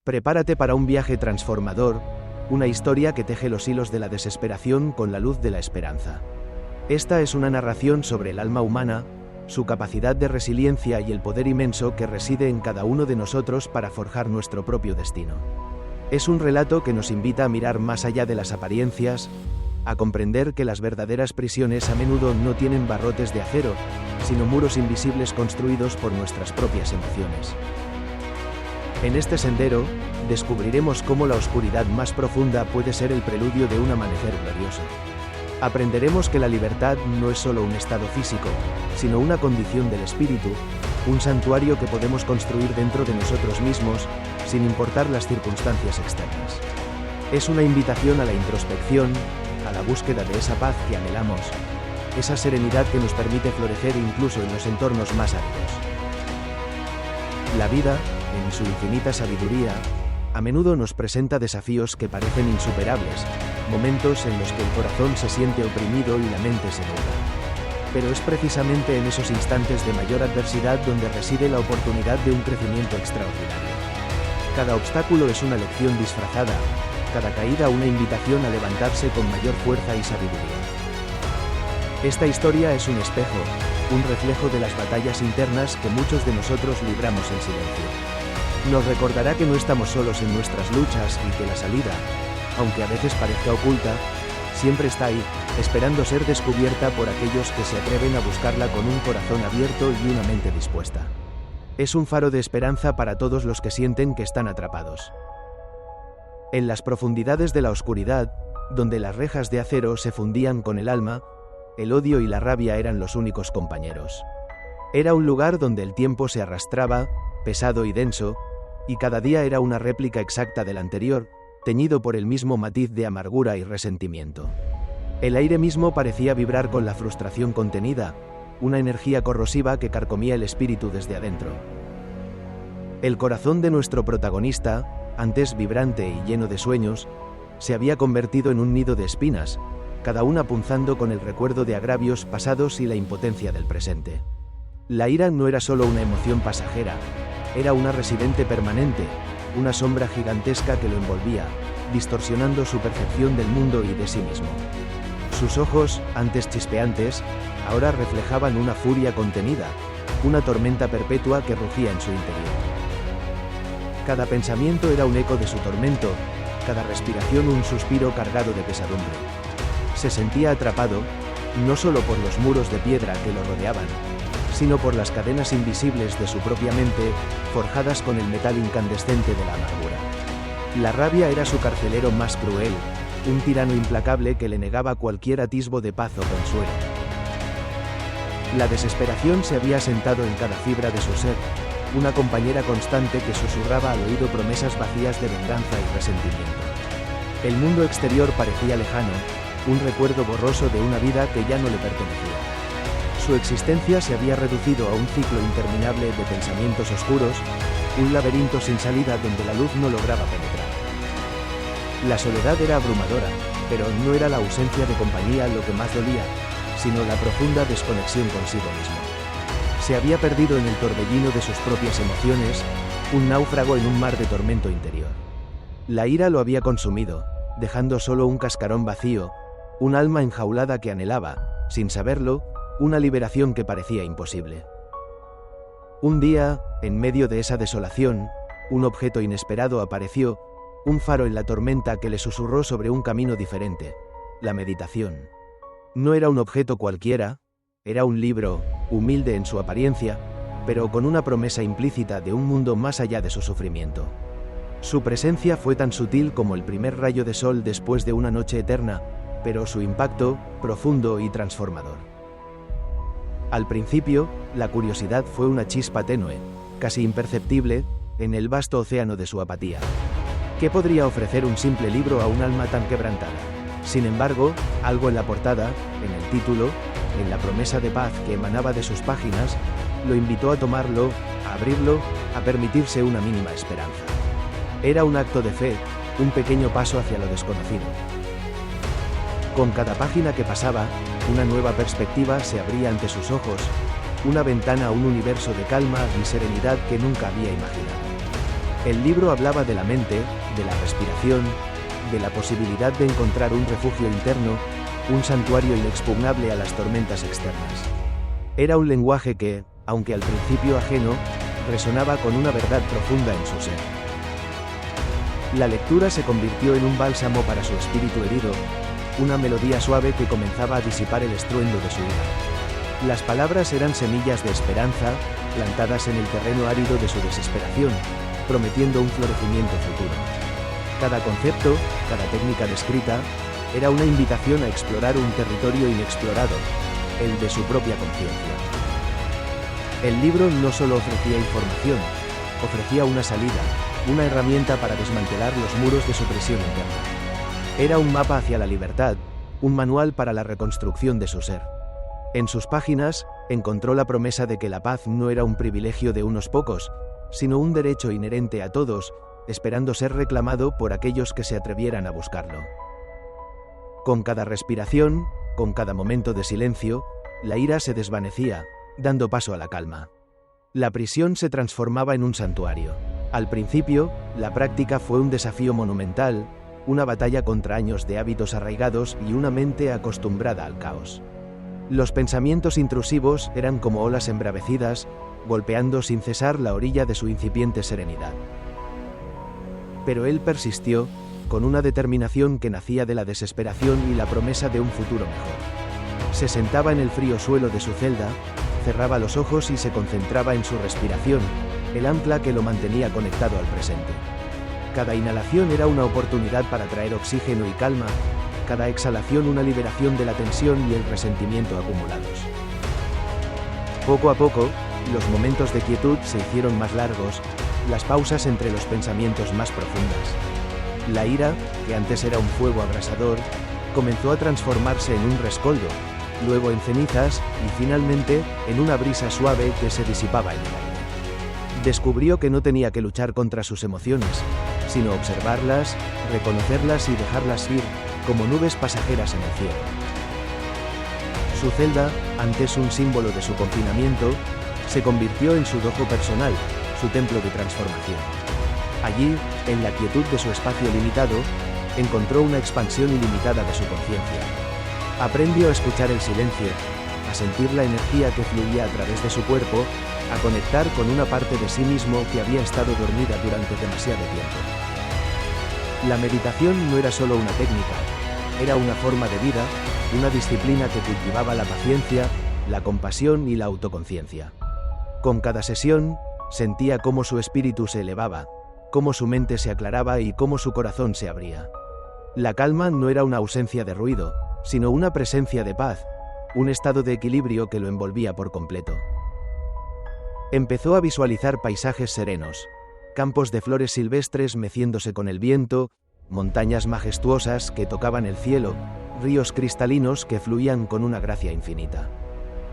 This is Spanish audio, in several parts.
Prepárate para un viaje transformador, una historia que teje los hilos de la desesperación con la luz de la esperanza. Esta es una narración sobre el alma humana, su capacidad de resiliencia y el poder inmenso que reside en cada uno de nosotros para forjar nuestro propio destino. Es un relato que nos invita a mirar más allá de las apariencias, a comprender que las verdaderas prisiones a menudo no tienen barrotes de acero, sino muros invisibles construidos por nuestras propias emociones. En este sendero, descubriremos cómo la oscuridad más profunda puede ser el preludio de un amanecer glorioso. Aprenderemos que la libertad no es solo un estado físico, sino una condición del espíritu, un santuario que podemos construir dentro de nosotros mismos, sin importar las circunstancias externas. Es una invitación a la introspección, a la búsqueda de esa paz que anhelamos, esa serenidad que nos permite florecer incluso en los entornos más áridos. La vida, en su infinita sabiduría, a menudo nos presenta desafíos que parecen insuperables, momentos en los que el corazón se siente oprimido y la mente se nubla. Pero es precisamente en esos instantes de mayor adversidad donde reside la oportunidad de un crecimiento extraordinario. Cada obstáculo es una lección disfrazada, cada caída una invitación a levantarse con mayor fuerza y sabiduría. Esta historia es un espejo, un reflejo de las batallas internas que muchos de nosotros libramos en silencio. Nos recordará que no estamos solos en nuestras luchas y que la salida, aunque a veces parezca oculta, siempre está ahí, esperando ser descubierta por aquellos que se atreven a buscarla con un corazón abierto y una mente dispuesta. Es un faro de esperanza para todos los que sienten que están atrapados. En las profundidades de la oscuridad, donde las rejas de acero se fundían con el alma, el odio y la rabia eran los únicos compañeros. Era un lugar donde el tiempo se arrastraba, pesado y denso, y cada día era una réplica exacta del anterior, teñido por el mismo matiz de amargura y resentimiento. El aire mismo parecía vibrar con la frustración contenida, una energía corrosiva que carcomía el espíritu desde adentro. El corazón de nuestro protagonista, antes vibrante y lleno de sueños, se había convertido en un nido de espinas, cada una punzando con el recuerdo de agravios pasados y la impotencia del presente. La ira no era solo una emoción pasajera, era una residente permanente, una sombra gigantesca que lo envolvía, distorsionando su percepción del mundo y de sí mismo. Sus ojos, antes chispeantes, ahora reflejaban una furia contenida, una tormenta perpetua que rugía en su interior. Cada pensamiento era un eco de su tormento, cada respiración un suspiro cargado de pesadumbre. Se sentía atrapado, no solo por los muros de piedra que lo rodeaban, sino por las cadenas invisibles de su propia mente, forjadas con el metal incandescente de la amargura. La rabia era su carcelero más cruel, un tirano implacable que le negaba cualquier atisbo de paz o consuelo. La desesperación se había asentado en cada fibra de su ser, una compañera constante que susurraba al oído promesas vacías de venganza y resentimiento. El mundo exterior parecía lejano, un recuerdo borroso de una vida que ya no le pertenecía. Su existencia se había reducido a un ciclo interminable de pensamientos oscuros, un laberinto sin salida donde la luz no lograba penetrar. La soledad era abrumadora, pero no era la ausencia de compañía lo que más dolía, sino la profunda desconexión consigo mismo. Se había perdido en el torbellino de sus propias emociones, un náufrago en un mar de tormento interior. La ira lo había consumido, dejando solo un cascarón vacío, un alma enjaulada que anhelaba, sin saberlo, una liberación que parecía imposible. Un día, en medio de esa desolación, un objeto inesperado apareció, un faro en la tormenta que le susurró sobre un camino diferente, la meditación. No era un objeto cualquiera, era un libro, humilde en su apariencia, pero con una promesa implícita de un mundo más allá de su sufrimiento. Su presencia fue tan sutil como el primer rayo de sol después de una noche eterna, pero su impacto, profundo y transformador. Al principio, la curiosidad fue una chispa tenue, casi imperceptible, en el vasto océano de su apatía. ¿Qué podría ofrecer un simple libro a un alma tan quebrantada? Sin embargo, algo en la portada, en el título, en la promesa de paz que emanaba de sus páginas, lo invitó a tomarlo, a abrirlo, a permitirse una mínima esperanza. Era un acto de fe, un pequeño paso hacia lo desconocido. Con cada página que pasaba, una nueva perspectiva se abría ante sus ojos, una ventana a un universo de calma y serenidad que nunca había imaginado. El libro hablaba de la mente, de la respiración, de la posibilidad de encontrar un refugio interno, un santuario inexpugnable a las tormentas externas. Era un lenguaje que, aunque al principio ajeno, resonaba con una verdad profunda en su ser. La lectura se convirtió en un bálsamo para su espíritu herido, una melodía suave que comenzaba a disipar el estruendo de su ira. Las palabras eran semillas de esperanza, plantadas en el terreno árido de su desesperación, prometiendo un florecimiento futuro. Cada concepto, cada técnica descrita, era una invitación a explorar un territorio inexplorado, el de su propia conciencia. El libro no solo ofrecía información, ofrecía una salida, una herramienta para desmantelar los muros de su prisión interna. Era un mapa hacia la libertad, un manual para la reconstrucción de su ser. En sus páginas, encontró la promesa de que la paz no era un privilegio de unos pocos, sino un derecho inherente a todos, esperando ser reclamado por aquellos que se atrevieran a buscarlo. Con cada respiración, con cada momento de silencio, la ira se desvanecía, dando paso a la calma. La prisión se transformaba en un santuario. Al principio, la práctica fue un desafío monumental, una batalla contra años de hábitos arraigados y una mente acostumbrada al caos. Los pensamientos intrusivos eran como olas embravecidas, golpeando sin cesar la orilla de su incipiente serenidad. Pero él persistió, con una determinación que nacía de la desesperación y la promesa de un futuro mejor. Se sentaba en el frío suelo de su celda, cerraba los ojos y se concentraba en su respiración, el ancla que lo mantenía conectado al presente. Cada inhalación era una oportunidad para traer oxígeno y calma, cada exhalación una liberación de la tensión y el resentimiento acumulados. Poco a poco, los momentos de quietud se hicieron más largos, las pausas entre los pensamientos más profundas. La ira, que antes era un fuego abrasador, comenzó a transformarse en un rescoldo, luego en cenizas, y finalmente, en una brisa suave que se disipaba en el aire. Descubrió que no tenía que luchar contra sus emociones, sino observarlas, reconocerlas y dejarlas ir, como nubes pasajeras en el cielo. Su celda, antes un símbolo de su confinamiento, se convirtió en su dojo personal, su templo de transformación. Allí, en la quietud de su espacio limitado, encontró una expansión ilimitada de su conciencia. Aprendió a escuchar el silencio, a sentir la energía que fluía a través de su cuerpo, a conectar con una parte de sí mismo que había estado dormida durante demasiado tiempo. La meditación no era solo una técnica, era una forma de vida, una disciplina que cultivaba la paciencia, la compasión y la autoconciencia. Con cada sesión, sentía cómo su espíritu se elevaba, cómo su mente se aclaraba y cómo su corazón se abría. La calma no era una ausencia de ruido, sino una presencia de paz, un estado de equilibrio que lo envolvía por completo. Empezó a visualizar paisajes serenos, campos de flores silvestres meciéndose con el viento, montañas majestuosas que tocaban el cielo, ríos cristalinos que fluían con una gracia infinita.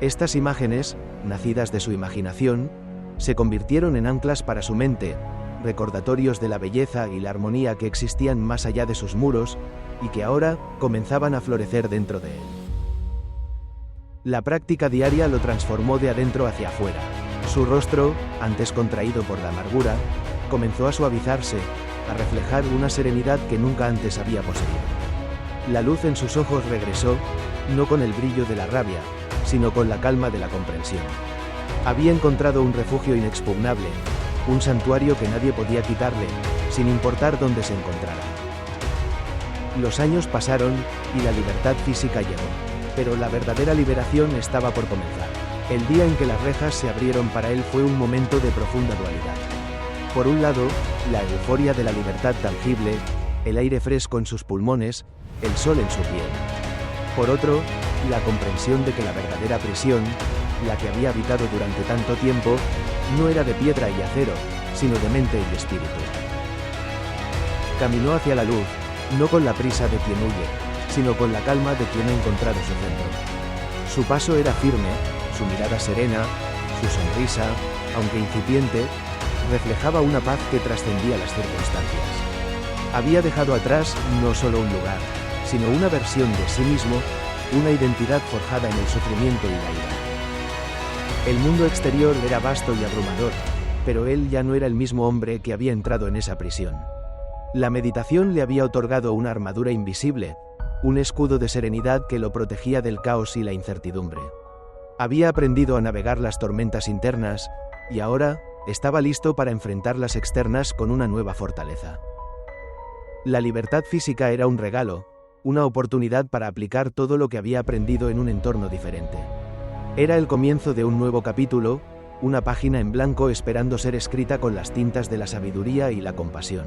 Estas imágenes, nacidas de su imaginación, se convirtieron en anclas para su mente, recordatorios de la belleza y la armonía que existían más allá de sus muros, y que ahora comenzaban a florecer dentro de él. La práctica diaria lo transformó de adentro hacia afuera. Su rostro, antes contraído por la amargura, comenzó a suavizarse, a reflejar una serenidad que nunca antes había poseído. La luz en sus ojos regresó, no con el brillo de la rabia, sino con la calma de la comprensión. Había encontrado un refugio inexpugnable, un santuario que nadie podía quitarle, sin importar dónde se encontrara. Los años pasaron, y la libertad física llegó, pero la verdadera liberación estaba por comenzar. El día en que las rejas se abrieron para él fue un momento de profunda dualidad. Por un lado, la euforia de la libertad tangible, el aire fresco en sus pulmones, el sol en su piel. Por otro, la comprensión de que la verdadera prisión, la que había habitado durante tanto tiempo, no era de piedra y acero, sino de mente y espíritu. Caminó hacia la luz, no con la prisa de quien huye, sino con la calma de quien ha encontrado su centro. Su paso era firme, su mirada serena, su sonrisa, aunque incipiente, reflejaba una paz que trascendía las circunstancias. Había dejado atrás no solo un lugar, sino una versión de sí mismo, una identidad forjada en el sufrimiento y la ira. El mundo exterior era vasto y abrumador, pero él ya no era el mismo hombre que había entrado en esa prisión. La meditación le había otorgado una armadura invisible, un escudo de serenidad que lo protegía del caos y la incertidumbre. Había aprendido a navegar las tormentas internas, y ahora estaba listo para enfrentar las externas con una nueva fortaleza. La libertad física era un regalo, una oportunidad para aplicar todo lo que había aprendido en un entorno diferente. Era el comienzo de un nuevo capítulo, una página en blanco esperando ser escrita con las tintas de la sabiduría y la compasión.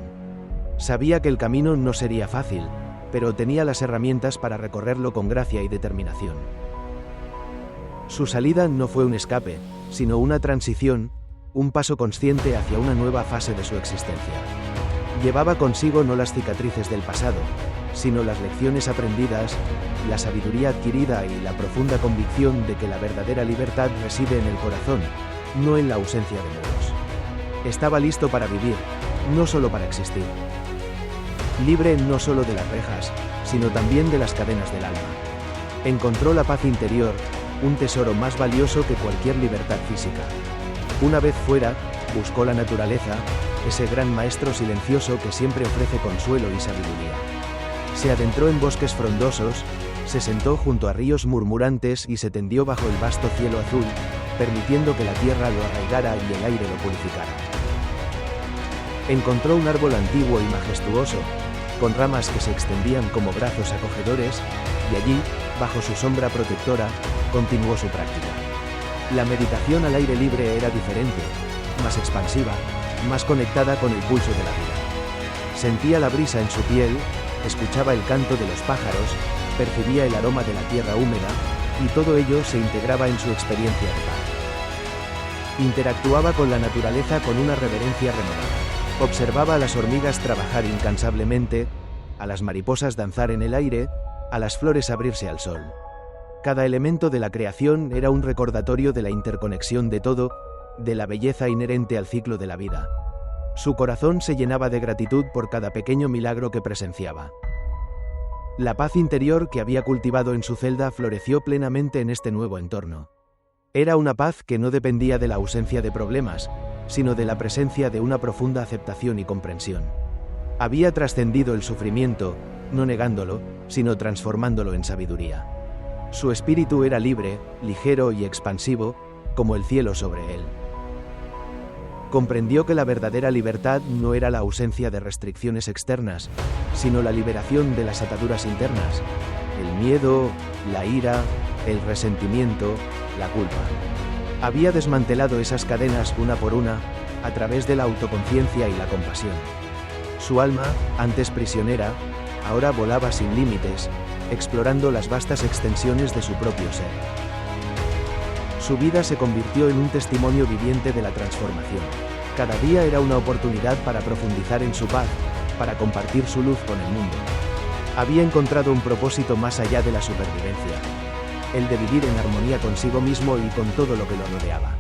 Sabía que el camino no sería fácil, pero tenía las herramientas para recorrerlo con gracia y determinación. Su salida no fue un escape, sino una transición, un paso consciente hacia una nueva fase de su existencia. Llevaba consigo no las cicatrices del pasado, sino las lecciones aprendidas, la sabiduría adquirida y la profunda convicción de que la verdadera libertad reside en el corazón, no en la ausencia de muros. Estaba listo para vivir, no solo para existir. Libre no solo de las rejas, sino también de las cadenas del alma. Encontró la paz interior, un tesoro más valioso que cualquier libertad física. Una vez fuera, buscó la naturaleza, ese gran maestro silencioso que siempre ofrece consuelo y sabiduría. Se adentró en bosques frondosos, se sentó junto a ríos murmurantes y se tendió bajo el vasto cielo azul, permitiendo que la tierra lo arraigara y el aire lo purificara. Encontró un árbol antiguo y majestuoso, con ramas que se extendían como brazos acogedores, y allí, bajo su sombra protectora, continuó su práctica. La meditación al aire libre era diferente, más expansiva, más conectada con el pulso de la vida. Sentía la brisa en su piel, escuchaba el canto de los pájaros, percibía el aroma de la tierra húmeda, y todo ello se integraba en su experiencia de paz. Interactuaba con la naturaleza con una reverencia renovada. Observaba a las hormigas trabajar incansablemente, a las mariposas danzar en el aire, a las flores abrirse al sol. Cada elemento de la creación era un recordatorio de la interconexión de todo, de la belleza inherente al ciclo de la vida. Su corazón se llenaba de gratitud por cada pequeño milagro que presenciaba. La paz interior que había cultivado en su celda floreció plenamente en este nuevo entorno. Era una paz que no dependía de la ausencia de problemas, sino de la presencia de una profunda aceptación y comprensión. Había trascendido el sufrimiento, no negándolo, sino transformándolo en sabiduría. Su espíritu era libre, ligero y expansivo, como el cielo sobre él. Comprendió que la verdadera libertad no era la ausencia de restricciones externas, sino la liberación de las ataduras internas, el miedo, la ira, el resentimiento, la culpa. Había desmantelado esas cadenas una por una, a través de la autoconciencia y la compasión. Su alma, antes prisionera, ahora volaba sin límites, explorando las vastas extensiones de su propio ser. Su vida se convirtió en un testimonio viviente de la transformación. Cada día era una oportunidad para profundizar en su paz, para compartir su luz con el mundo. Había encontrado un propósito más allá de la supervivencia, el de vivir en armonía consigo mismo y con todo lo que lo rodeaba.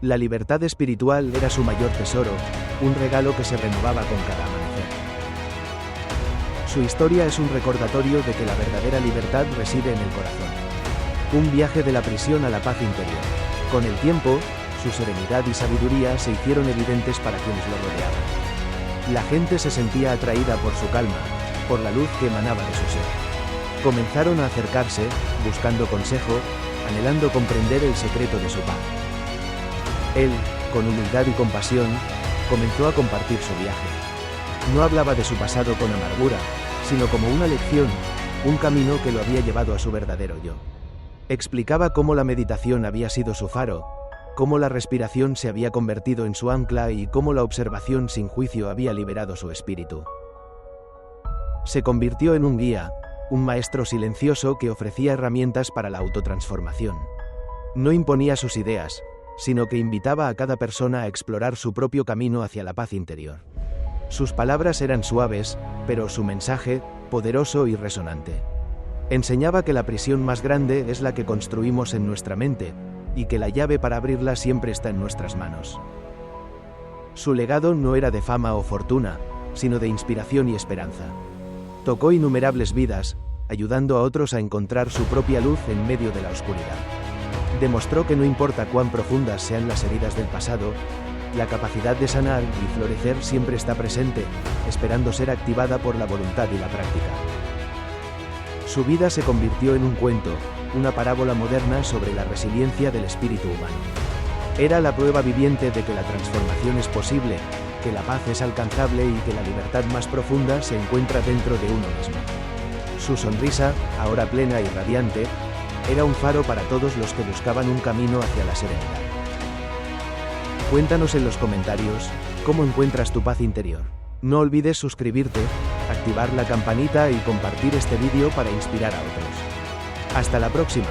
La libertad espiritual era su mayor tesoro, un regalo que se renovaba con cada amanecer. Su historia es un recordatorio de que la verdadera libertad reside en el corazón. Un viaje de la prisión a la paz interior. Con el tiempo, su serenidad y sabiduría se hicieron evidentes para quienes lo rodeaban. La gente se sentía atraída por su calma, por la luz que emanaba de su ser. Comenzaron a acercarse, buscando consejo, anhelando comprender el secreto de su paz. Él, con humildad y compasión, comenzó a compartir su viaje. No hablaba de su pasado con amargura, sino como una lección, un camino que lo había llevado a su verdadero yo. Explicaba cómo la meditación había sido su faro, cómo la respiración se había convertido en su ancla y cómo la observación sin juicio había liberado su espíritu. Se convirtió en un guía, un maestro silencioso que ofrecía herramientas para la autotransformación. No imponía sus ideas, sino que invitaba a cada persona a explorar su propio camino hacia la paz interior. Sus palabras eran suaves, pero su mensaje, poderoso y resonante. Enseñaba que la prisión más grande es la que construimos en nuestra mente, y que la llave para abrirla siempre está en nuestras manos. Su legado no era de fama o fortuna, sino de inspiración y esperanza. Tocó innumerables vidas, ayudando a otros a encontrar su propia luz en medio de la oscuridad. Demostró que no importa cuán profundas sean las heridas del pasado, La capacidad de sanar y florecer siempre está presente, esperando ser activada por la voluntad y la práctica. Su vida se convirtió en un cuento, una parábola moderna sobre la resiliencia del espíritu humano. Era la prueba viviente de que la transformación es posible, que la paz es alcanzable y que la libertad más profunda se encuentra dentro de uno mismo. Su sonrisa, ahora plena y radiante, era un faro para todos los que buscaban un camino hacia la serenidad. Cuéntanos en los comentarios, ¿cómo encuentras tu paz interior? No olvides suscribirte, activar la campanita y compartir este vídeo para inspirar a otros. Hasta la próxima.